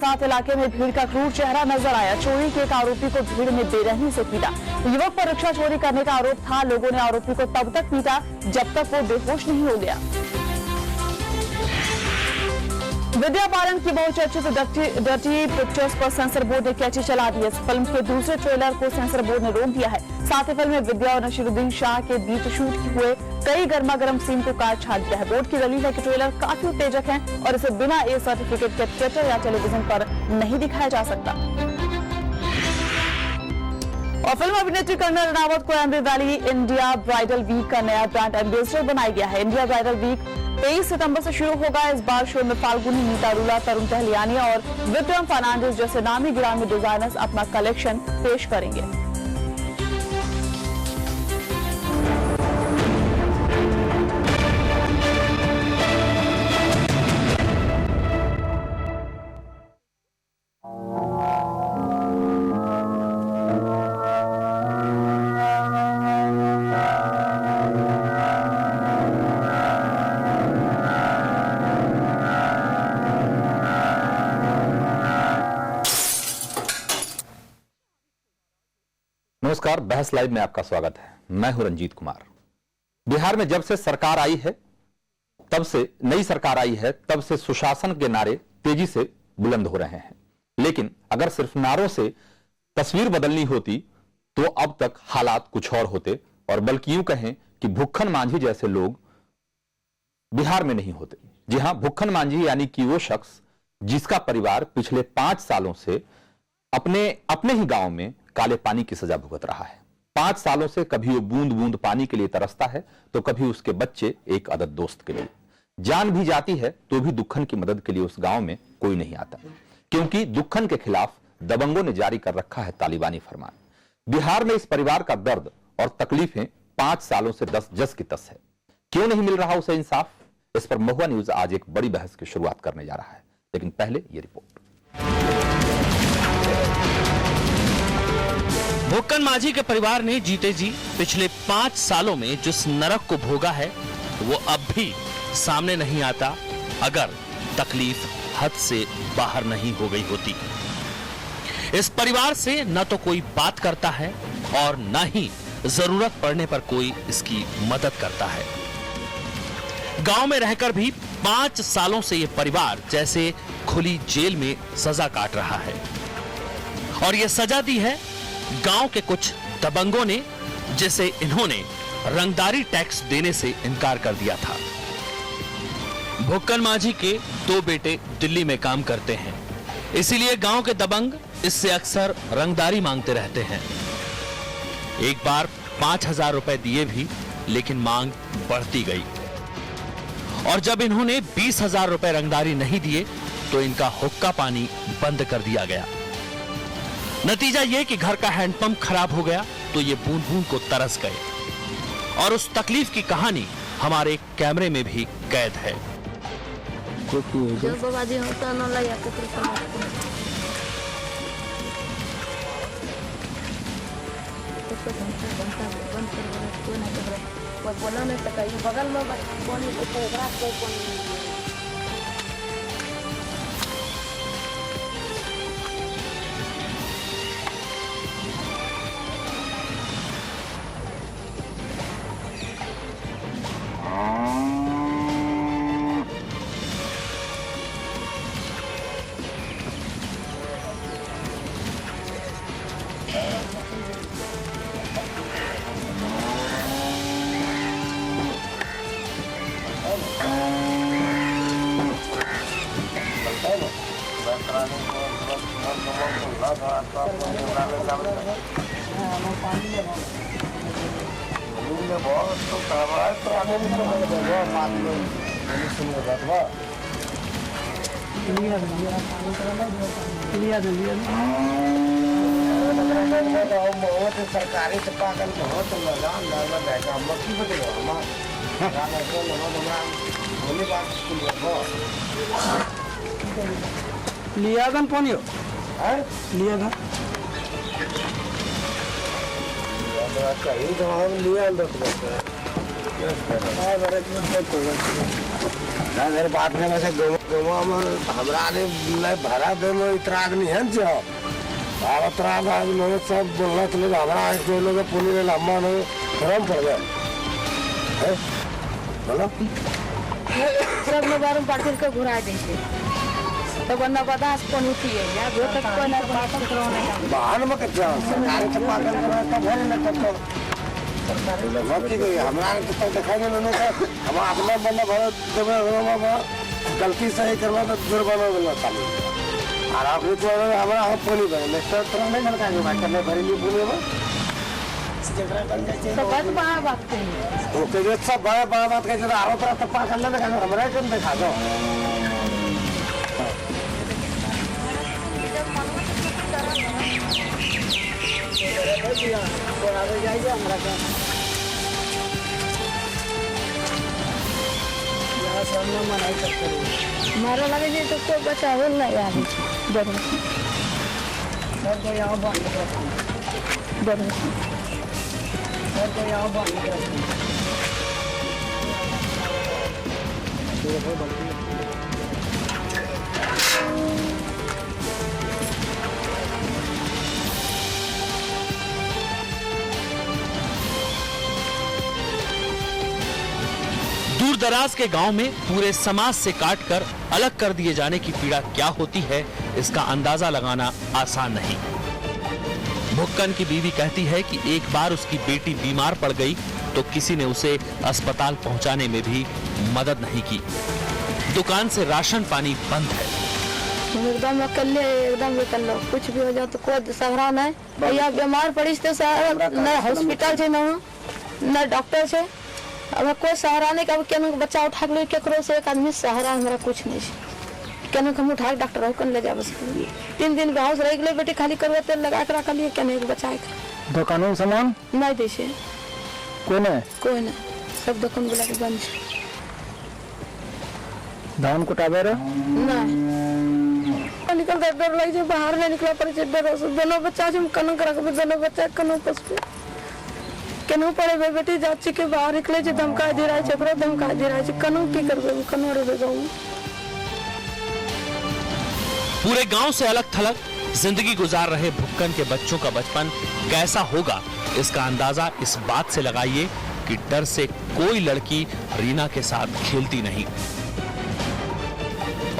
साथ इलाके में भीड़ का क्रूर चेहरा नजर आया। चोरी के एक आरोपी को भीड़ में बेरहमी से पीटा। युवक पर रिक्शा चोरी करने का आरोप था। लोगों ने आरोपी को तब तक पीटा जब तक वो बेहोश नहीं हो गया। विद्या बालन की बहुचर्चित डर्टी पिक्चर्स पर सेंसर बोर्ड ने कैची चला दी है। इस फिल्म के दूसरे ट्रेलर को सेंसर बोर्ड ने रोक दिया है। साथ ही फिल्म में विद्या और नसीरुद्दीन शाह के बीच शूट हुए कई गर्मागर्म सीन को काट छाट दिया है। बोर्ड की दलील है कि ट्रेलर काफी उत्तेजक है और इसे बिना ए सर्टिफिकेट के थिएटर या टेलीविजन पर नहीं दिखाया जा सकता। और फिल्म अभिनेत्री कंगना रनावत को Aamby Valley India bridal week का नया ब्रांड एम्बेसडर बनाया गया है। इंडिया ब्राइडल वीक 23 सितंबर से शुरू होगा। इस बार शो में फाल्गुनी, नीता अरोड़ा, तरुण टहलियानी और विक्रम फर्नांडिस जैसे नामी गिरामी डिजाइनर्स अपना कलेक्शन पेश करेंगे। नमस्कार, बहस लाइव में आपका स्वागत है। मैं हूं रंजीत कुमार। बिहार में जब से सरकार आई है, तब से नई सरकार आई है, तब से सुशासन के नारे तेजी से बुलंद हो रहे हैं। लेकिन अगर सिर्फ नारों से तस्वीर बदलनी होती तो अब तक हालात कुछ और होते, और बल्कि यूं कहें कि भुक्खन मांझी जैसे लोग बिहार में नहीं होते। जी हां, भुक्खन मांझी यानी कि वो शख्स जिसका परिवार पिछले 5 सालों से अपने ही गांव में काले पानी की सजा भुगत रहा है। 5 सालों से कभी वो बूंद बूंद पानी के लिए तरसता है तो कभी उसके बच्चे एक अदद दोस्त के लिए। जान भी जाती है तो भी दुक्खन की मदद के लिए उस गांव में कोई नहीं आता, क्योंकि दुक्खन के खिलाफ दबंगों ने जारी कर रखा है तालिबानी फरमान। बिहार में इस परिवार का दर्द और तकलीफें 5 सालों से 10 जस की तस है। क्यों नहीं मिल रहा उसे इंसाफ? इस पर महुआ न्यूज आज एक बड़ी बहस की शुरुआत करने जा रहा है। लेकिन पहले ये रिपोर्ट। भुक्कन मांझी के परिवार ने जीते जी पिछले 5 सालों में जिस नरक को भोगा है वो अब भी सामने नहीं आता अगर तकलीफ हद से बाहर नहीं हो गई होती। इस परिवार से न तो कोई बात करता है और न ही जरूरत पड़ने पर कोई इसकी मदद करता है। गांव में रहकर भी 5 सालों से ये परिवार जैसे खुली जेल में सजा काट रहा है, और ये सजा दी है गांव के कुछ दबंगों ने, जिसे इन्होंने रंगदारी टैक्स देने से इनकार कर दिया था। भुक्कन मांझी के 2 बेटे दिल्ली में काम करते हैं, इसीलिए गांव के दबंग इससे अक्सर रंगदारी मांगते रहते हैं। एक बार 5000 रुपए दिए भी, लेकिन मांग बढ़ती गई, और जब इन्होंने 20,000 रुपए रंगदारी नहीं दिए तो इनका हुक्का पानी बंद कर दिया गया। नतीजा यह कि घर का हैंडपंप खराब हो गया तो ये बूंद बूंद को तरस गए, और उस तकलीफ की कहानी हमारे कैमरे में भी कैद है। बगल में सरकारी पागल बहुत लिया गन पानी हो लिया गन लिया मेरे बात में वैसे हमरा भरा दे इतना आदमी है जो त्राग लोग सब बोलना चले हमारा जो लोग पुलिस लम्बा गरम पड़ गए बोलो सब लोग बार पाटिल के घुरा देंगे तो बंदा बर्दाश्त कौन होती है यार वो तक कोई ना बाहर में कच्चा सरकार के पागल करा तब है ना तब बाकी कोई हमारा तो दिखाएंगे नहीं सर हम अपना बंदा बहुत गलती से ही करना तो जुर्माना मिलना चाहिए और आप तो हमारा हम पुलिस है नेक्स्ट तरह नहीं करता है बात करने भरेली पुलिस में सब बड़ा बात करेंगे ओके जो सब बड़ा बात कहते हैं आरो तरह तप्पा कर लेना हमारा कम दिखा दो मारा लगे तो कोई बचा हो नहीं यार दूर दराज के गांव में पूरे समाज से काटकर अलग कर दिए जाने की पीड़ा क्या होती है, इसका अंदाजा लगाना आसान नहीं। भुक्कन की बीवी कहती है कि एक बार उसकी बेटी बीमार पड़ गई तो किसी ने उसे अस्पताल पहुंचाने में भी मदद नहीं की। दुकान से राशन पानी बंद है। एकदम अकेले कुछ भी हो जाए तो कोई सहारा नहीं भैया बीमार पड़ी तो न हॉस्पिटल से न डॉक्टर से अब कोई सहारा नहीं कब केन बच्चा उठा के केकरो से एक आदमी सहारा हमारा कुछ नहीं केन हम उठा के डॉक्टर को ले जा बस 3 दिन बेहोश रह गए बेटी खाली करवा तेल लगा के रख लिए केन बचा के दुकानों में सामान नहीं दे से कोई नहीं सब दुकान बुला के बंद धान कुटावे रे नहीं निकल डर लग जाए बाहर नहीं निकला पड़े डर दोनों बच्चा हम कनो कर रख दोनों बच्चा कनो पस केनो पड़े बे बेटी जाची के बाहर निकले जे धमका दे रहा है चकरो धमका दे रहा है कनो की करबे कनो रे गांव पूरे गांव से अलग थलग जिंदगी गुजार रहे भुक्कन के बच्चों का बचपन कैसा होगा, इसका अंदाजा इस बात से लगाइए कि डर से कोई लड़की रीना के साथ खेलती नहीं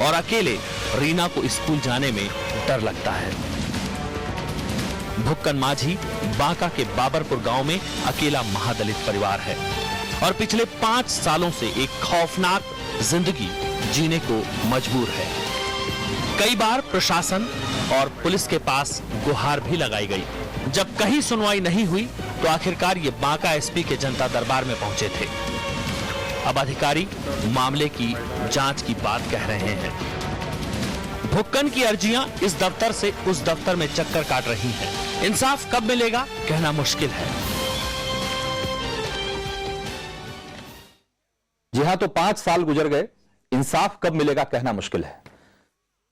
और अकेले रीना को स्कूल जाने में डर लगता है। भुक्कन माझी बांका के बाबरपुर गांव में अकेला महादलित परिवार है और पिछले 5 सालों से एक खौफनाक जिंदगी जीने को मजबूर है। कई बार प्रशासन और पुलिस के पास गुहार भी लगाई गई। जब कहीं सुनवाई नहीं हुई तो आखिरकार ये बांका एसपी के जनता दरबार में पहुंचे थे। अब अधिकारी मामले की जांच की बात कह रहे हैं। भुक्कन की अर्जियां इस दफ्तर से उस दफ्तर में चक्कर काट रही हैं। इंसाफ कब मिलेगा कहना मुश्किल है। जी हां, तो 5 साल गुजर गए, इंसाफ कब मिलेगा कहना मुश्किल है।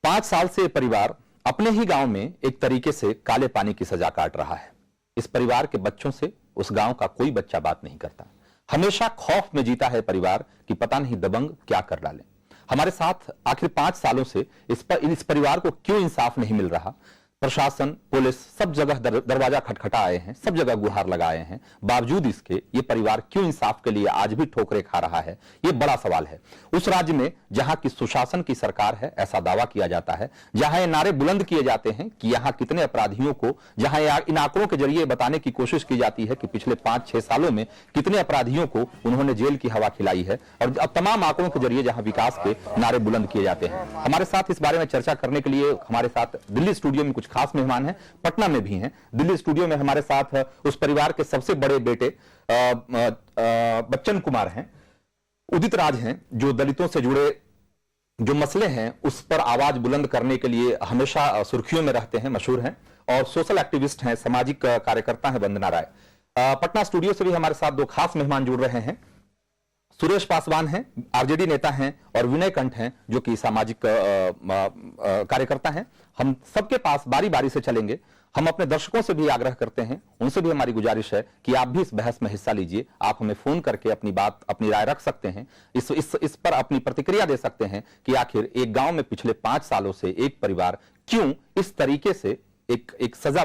5 साल से परिवार अपने ही गांव में एक तरीके से काले पानी की सजा काट रहा है। इस परिवार के बच्चों से उस गांव का कोई बच्चा बात नहीं करता। हमेशा खौफ में जीता है परिवार कि पता नहीं दबंग क्या कर डाले। हमारे साथ आखिर 5 सालों से इस परिवार को क्यों इंसाफ नहीं मिल रहा, प्रशासन, पुलिस सब जगह दरवाजा खटखटा आए हैं, सब जगह गुहार लगाए हैं, बावजूद इसके ये परिवार क्यों इंसाफ के लिए आज भी ठोकरें खा रहा है, ये बड़ा सवाल है। उस राज्य में जहां की सुशासन की सरकार है, ऐसा दावा किया जाता है, जहां ये नारे बुलंद किए जाते हैं कि यहां कितने अपराधियों को, जहां इन आंकड़ों के जरिए बताने की कोशिश की जाती है कि पिछले 5-6 सालों में कितने अपराधियों को उन्होंने जेल की हवा खिलाई है, और अब तमाम आंकड़ों के जरिए जहां विकास के नारे बुलंद किए जाते हैं। हमारे साथ इस बारे में चर्चा करने के लिए हमारे साथ दिल्ली स्टूडियो में कुछ खास मेहमान हैं, पटना में भी हैं। दिल्ली स्टूडियो में हमारे साथ उस परिवार के सबसे बड़े बेटे बच्चन कुमार हैं, उदित राज हैं, जो दलितों से जुड़े जो मसले हैं उस पर आवाज बुलंद करने के लिए हमेशा सुर्खियों में रहते हैं, मशहूर हैं, और सोशल एक्टिविस्ट हैं, सामाजिक कार्यकर्ता हैं वंदना राय। पटना स्टूडियो से भी हमारे साथ 2 खास मेहमान जुड़ रहे हैं। सुरेश पासवान हैं, आरजेडी नेता हैं, और विनय कंठ हैं जो कि सामाजिक कार्यकर्ता हैं। हम सबके पास बारी बारी से चलेंगे। हम अपने दर्शकों से भी आग्रह करते हैं, उनसे भी हमारी गुजारिश है कि आप भी इस बहस में हिस्सा लीजिए। आप हमें फोन करके अपनी बात, अपनी राय रख सकते हैं, इस पर अपनी प्रतिक्रिया दे सकते हैं कि आखिर एक गांव में पिछले 5 सालों से एक परिवार क्यों इस तरीके से एक सजा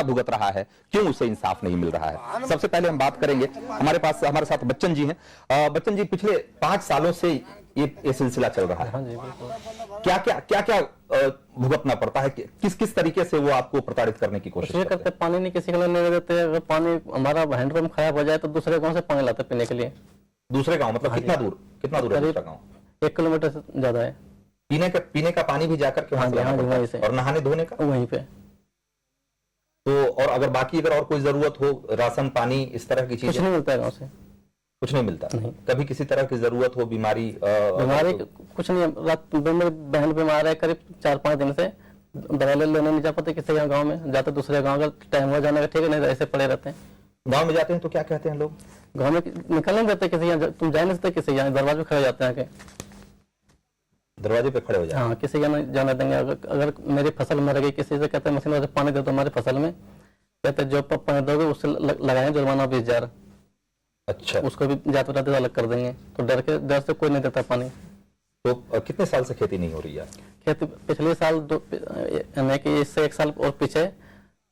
भुगत रहा है, क्यों उसे इंसाफ नहीं मिल रहा है। सबसे पहले हम बात करेंगे, हमारे साथ बच्चन जी हैं। बच्चन जी, पिछले 5 सालों से ये सिलसिला चल रहा है। हाँ जी, बिल्कुल। क्या भुगतना पड़ता है, किस तरीके से वो आपको प्रताड़ित करने की कोशिश करते हैं? पानी नहीं किसी को नहीं देते। अगर पानी हमारा हैंडपंप खराब हो जाए तो दूसरे गांव से पानी लाते पीने के लिए। दूसरे गांव मतलब कितना दूर है दूसरा गांव? 1 किलोमीटर से ज्यादा है। पीने का पानी भी जाकर के वहां से लाना पड़ता है, और नहाने धोने का वहीं पे। तो और अगर बाकी और कोई जरूरत हो, राशन पानी इस तरह की चीजें कुछ नहीं मिलता है गाँव से, कुछ नहीं मिलता। नहीं। कभी किसी तरह की जरूरत हो, बीमारी कुछ नहीं। रात मेरी बहन बीमार है, करीब 4-5 दिन से दवा लेने नहीं जा पाते किसी गाँव में। जाते दूसरे गाँव का टाइम हो जाने का, ठीक है, नहीं ऐसे पड़े रहते हैं। गाँव में जाते हैं तो क्या कहते हैं लोग? गाँव में निकल नहीं देते किसी यहाँ, तुम जा नहीं सकते किसी यहाँ, दरवाजे पे खड़े हो जाते हैं आके, दरवाजे पे खड़े हो जाते हैं। हाँ, किसी यहाँ नहीं जाने देंगे। अगर मेरी फसल मर गई, किसी से कहते हैं मशीन से पानी दे दो हमारी फसल में, कहते जो पानी दोगे उससे लगाएंगे जुर्माना 20,000। अच्छा, उसको भी जाते जाते अलग कर देंगे। तो डर से कोई नहीं देता पानी। तो कितने साल से खेती नहीं हो रही है? खेती पिछले साल यानी कि इससे 1 साल और पीछे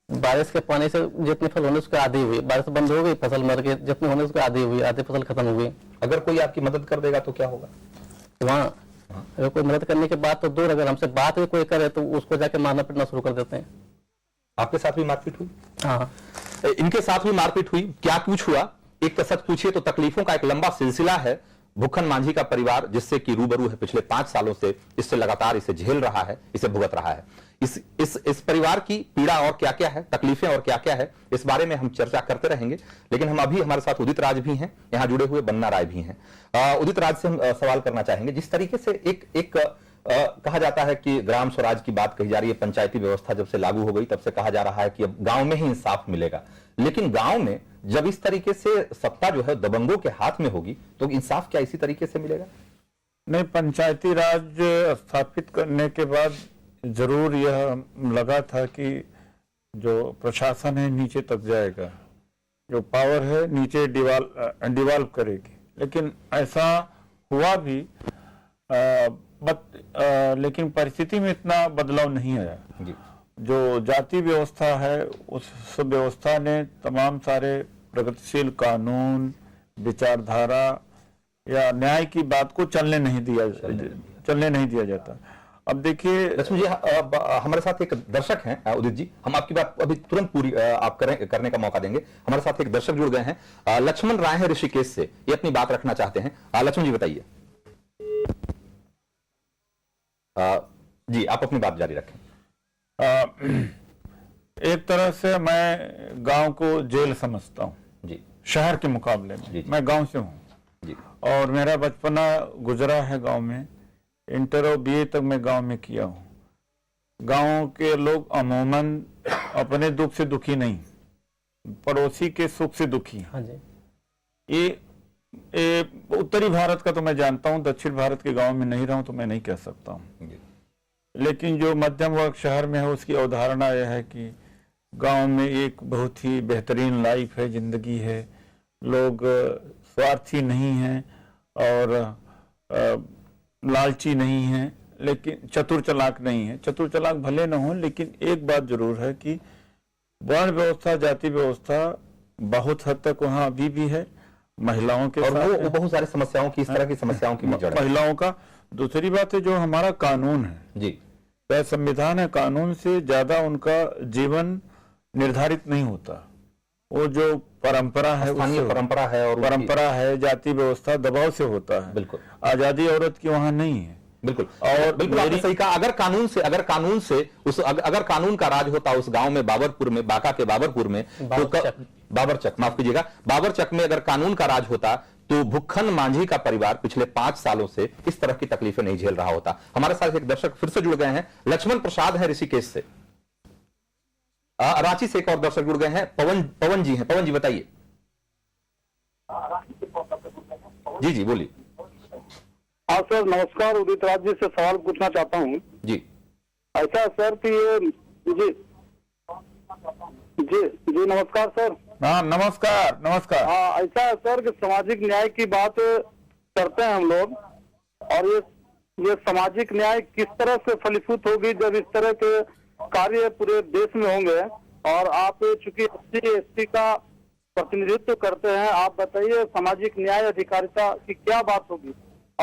बारिश के पानी से जितनी फसल होने उसकी आधी हुई, बारिश बंद हो गई, फसल मर गई, जितनी होने उसकी आधी हुई, आधी फसल खत्म हो गई। अगर कोई आपकी मदद कर देगा तो क्या होगा वहाँ? अगर कोई मदद करने के बाद तो दूर, अगर हमसे बात भी कोई करे तो उसको जाके मारना पीटना शुरू कर देते हैं। आपके साथ भी मारपीट हुई? हाँ, इनके साथ भी मारपीट हुई। क्या कुछ हुआ, एक तो सच पूछिए तो तकलीफों का एक लंबा सिलसिला है। भुक्खन मांझी का परिवार जिससे कि रूबरू है, पिछले 5 सालों से इससे लगातार इसे झेल रहा है, इसे भुगत रहा है। इस परिवार की पीड़ा और क्या क्या है, तकलीफें और क्या क्या है, इस बारे में हम चर्चा करते रहेंगे। लेकिन हम अभी, हमारे साथ उदित राज भी हैं, यहाँ जुड़े हुए बन्ना राय भी हैं। उदित राज से हम सवाल करना चाहेंगे, जिस तरीके से एक कहा जाता है कि ग्राम स्वराज की बात कही जा रही है, पंचायती व्यवस्था जब से लागू हो गई तब से कहा जा रहा है कि अब गांव में ही इंसाफ मिलेगा। लेकिन गांव में जब इस तरीके से सत्ता जो है दबंगों के हाथ में होगी तो इंसाफ क्या इसी तरीके से मिलेगा? नहीं, पंचायती राज स्थापित करने के बाद जरूर यह लगा था कि जो प्रशासन है नीचे तक जाएगा, जो पावर है नीचे डिवॉल्व करेगी। लेकिन ऐसा हुआ भी, लेकिन परिस्थिति में इतना बदलाव नहीं आया। जो जाति व्यवस्था है उस व्यवस्था ने तमाम सारे प्रगतिशील कानून, विचारधारा या न्याय की बात को चलने नहीं दिया जाता। अब देखिए लक्ष्मण जी, हमारे साथ एक दर्शक हैं, उदित जी, हम आपकी बात अभी तुरंत पूरी आप करने का मौका देंगे। हमारे साथ एक दर्शक जुड़ गए हैं, लक्ष्मण राय है ऋषिकेश से, ये अपनी बात रखना चाहते हैं। लक्ष्मण जी बताइए। जी, आप अपनी बात जारी रखें। एक तरह से मैं गांव को जेल समझता हूं जी, शहर के मुकाबले में। जी, मैं गांव से हूं जी, और मेरा बचपना गुजरा है गांव में। इंटर और बीए तक मैं गांव में किया हूं। गांव के लोग अमूमन अपने दुख से दुखी नहीं, पड़ोसी के सुख से दुखी। हाँ जी। ये उत्तरी भारत का तो मैं जानता हूं, दक्षिण भारत के गांव में नहीं रहा हूं तो मैं नहीं कह सकता हूं। लेकिन जो मध्यम वर्ग शहर में है उसकी अवधारणा यह है कि गांव में एक बहुत ही बेहतरीन लाइफ है, जिंदगी है, लोग स्वार्थी नहीं हैं और लालची नहीं है, लेकिन चतुर चालाक नहीं है। चतुर चालाक भले न हो, लेकिन एक बात जरूर है कि वर्ण व्यवस्था, जाति व्यवस्था बहुत हद तक वहाँ अभी भी है, महिलाओं के और वो बहुत सारी समस्याओं की, इस तरह की समस्याओं की महिलाओं का। दूसरी बात है जो हमारा कानून है जी, वह संविधान है, कानून से ज्यादा उनका जीवन निर्धारित नहीं होता। वो जो परंपरा है, परंपरा है, और परंपरा है, जाति व्यवस्था दबाव से होता है। बिल्कुल, आजादी औरत की वहां नहीं है। बिल्कुल, और बिल्कुल आपने सही कहा। अगर कानून का राज होता उस गांव में, बाबरपुर में, बांका के बाबरपुर में, बाबरचक, माफ कीजिएगा, बाबरचक में अगर कानून का राज होता तो भुक्खन मांझी का परिवार पिछले 5 सालों से इस तरह की तकलीफें नहीं झेल रहा होता। हमारे साथ एक दर्शक फिर से जुड़ गए हैं, लक्ष्मण प्रसाद है ऋषिकेश से। रांची से एक और दर्शक जुड़ गए हैं, पवन जी हैं। पवन जी बताइए। जी जी बोलिए। हाँ सर नमस्कार, उदित राज जी से सवाल पूछना चाहता हूँ। जी ऐसा है सर कि ये जी जी जी नमस्कार सर। हाँ नमस्कार नमस्कार। हाँ ऐसा है सर कि सामाजिक न्याय की बात करते हैं हम लोग, और ये सामाजिक न्याय किस तरह से फलीभूत होगी जब इस तरह के कार्य पूरे देश में होंगे। और आप चूंकि SC का प्रतिनिधित्व करते हैं, आप बताइए सामाजिक न्याय अधिकारिता की क्या बात होगी।